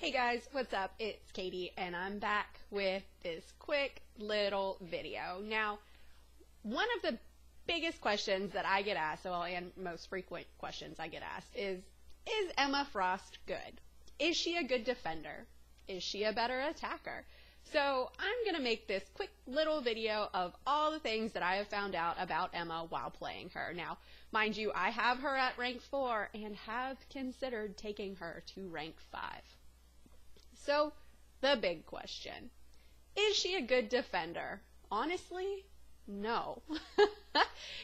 Hey guys, what's up? It's Katie and I'm back with this quick little video. Now, one of the biggest questions that I get asked, and most frequent questions I get asked is Emma Frost good? Is she a good defender? Is she a better attacker? So I'm going to make this quick little video of all the things that I have found out about Emma while playing her. Now, mind you, I have her at rank 4 and have considered taking her to rank 5. So, the big question, is she a good defender? Honestly, no.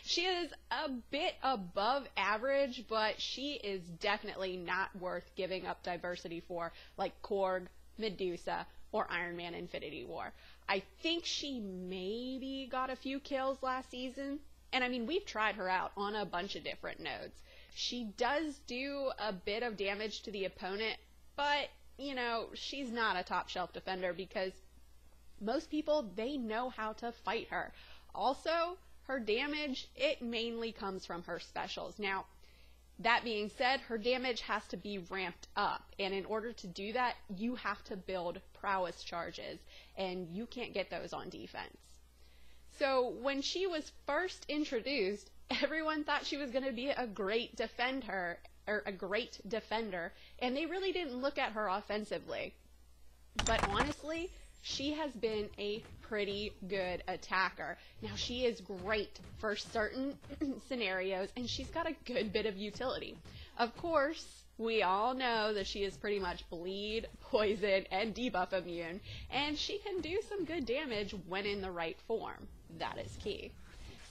She is a bit above average, but she is definitely not worth giving up diversity for, like Korg, Medusa, or Iron Man Infinity War. I think she maybe got a few kills last season, and I mean, we've tried her out on a bunch of different nodes. She does do a bit of damage to the opponent, but you know, she's not a top shelf defender because most people, they know how to fight her. Also, her damage, it mainly comes from her specials. Now, that being said, her damage has to be ramped up, and in order to do that, you have to build prowess charges, and you can't get those on defense. So, when she was first introduced, everyone thought she was going to be a great defender, and they really didn't look at her offensively. But honestly, she has been a pretty good attacker. Now, she is great for certain scenarios, and she's got a good bit of utility. Of course, we all know that she is pretty much bleed, poison, and debuff immune, and she can do some good damage when in the right form. That is key.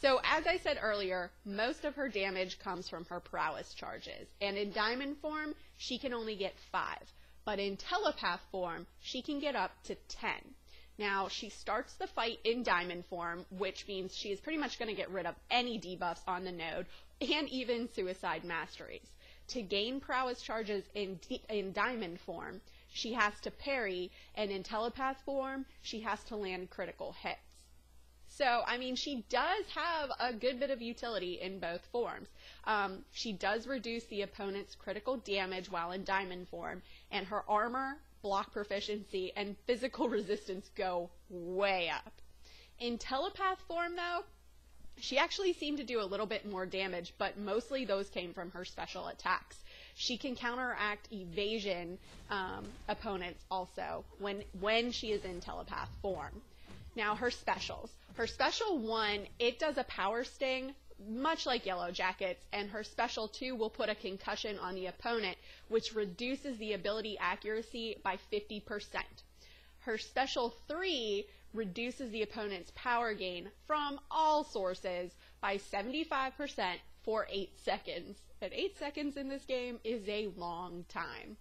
So, as I said earlier, most of her damage comes from her prowess charges, and in diamond form, she can only get 5, but in telepath form, she can get up to 10. Now, she starts the fight in diamond form, which means she is pretty much going to get rid of any debuffs on the node, and even suicide masteries. To gain prowess charges in diamond form, she has to parry, and in telepath form, she has to land critical hits. So, I mean, she does have a good bit of utility in both forms. She does reduce the opponent's critical damage while in diamond form, and her armor, block proficiency, and physical resistance go way up. In telepath form, though, she actually seemed to do a little bit more damage, but mostly those came from her special attacks. She can counteract evasion opponents also when she is in telepath form. Now, her specials. Her special 1, it does a power sting, much like Yellow Jackets, and her special 2 will put a concussion on the opponent, which reduces the ability accuracy by 50%. Her special 3 reduces the opponent's power gain from all sources by 75% for 8 seconds. And 8 seconds in this game is a long time.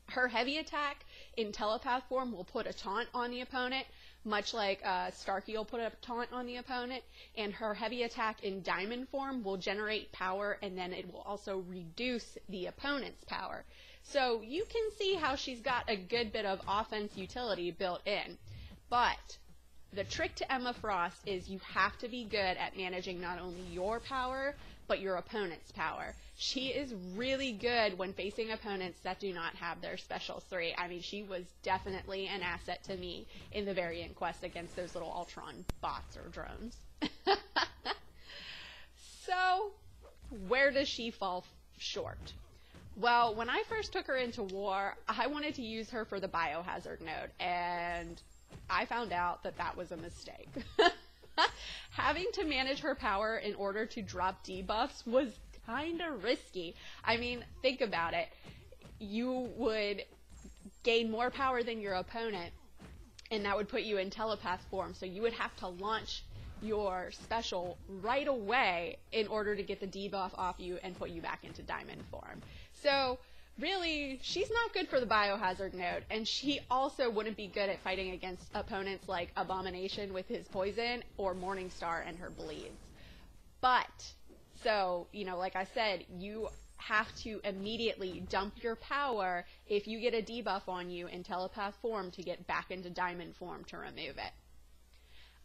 Her heavy attack in telepath form will put a taunt on the opponent, much like Starkey will put a taunt on the opponent, and her heavy attack in diamond form will generate power, and then it will also reduce the opponent's power. So you can see how she's got a good bit of offense utility built in. But the trick to Emma Frost is you have to be good at managing not only your power, but your opponent's power. She is really good when facing opponents that do not have their special 3. I mean, she was definitely an asset to me in the variant quest against those little Ultron bots or drones. So, where does she fall short? Well, when I first took her into war, I wanted to use her for the biohazard node, and I found out that that was a mistake. Having to manage her power in order to drop debuffs was kind of risky. I mean, think about it. You would gain more power than your opponent, and that would put you in telepath form, so you would have to launch your special right away in order to get the debuff off you and put you back into diamond form. So, really, she's not good for the biohazard node, and she also wouldn't be good at fighting against opponents like Abomination with his poison or Morningstar and her bleeds. But, so, you know, like I said, you have to immediately dump your power if you get a debuff on you in telepath form to get back into diamond form to remove it.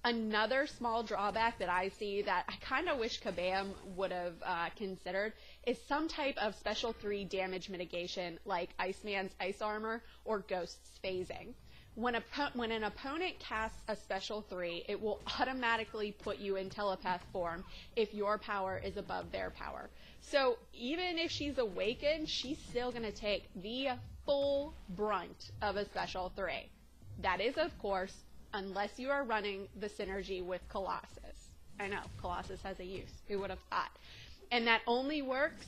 Another small drawback that I see that I kind of wish Kabam would have considered is some type of special 3 damage mitigation like Iceman's Ice Armor or Ghost's Phasing. When an opponent casts a special 3, it will automatically put you in telepath form if your power is above their power. So even if she's awakened, she's still going to take the full brunt of a special 3. That is, of course, unless you are running the synergy with Colossus. I know, Colossus has a use. Who would have thought? And that only works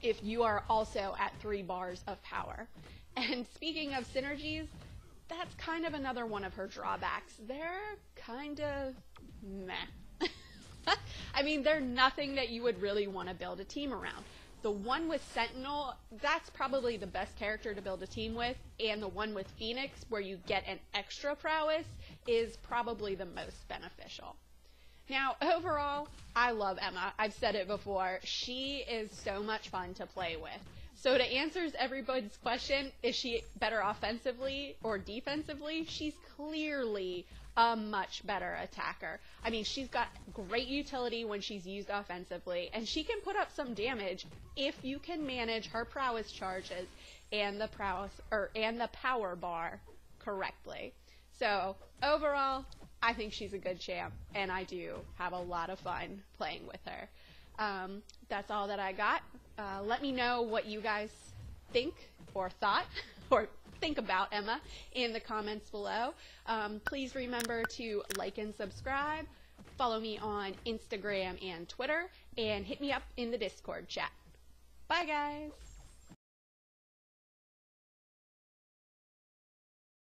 if you are also at 3 bars of power. And speaking of synergies, that's kind of another one of her drawbacks. They're kind of meh. I mean, they're nothing that you would really want to build a team around. The one with Sentinel, that's probably the best character to build a team with, and the one with Phoenix, where you get an extra prowess, is probably the most beneficial. Now, overall, I love Emma. I've said it before. She is so much fun to play with. So to answer everybody's question, is she better offensively or defensively? She's clearly a much better attacker. I mean, she's got great utility when she's used offensively, and she can put up some damage if you can manage her prowess charges and the power bar correctly. So overall, I think she's a good champ, and I do have a lot of fun playing with her. That's all that I got. Let me know what you guys think or thought or think about Emma in the comments below. Please remember to like and subscribe, follow me on Instagram and Twitter, and hit me up in the Discord chat. Bye, guys!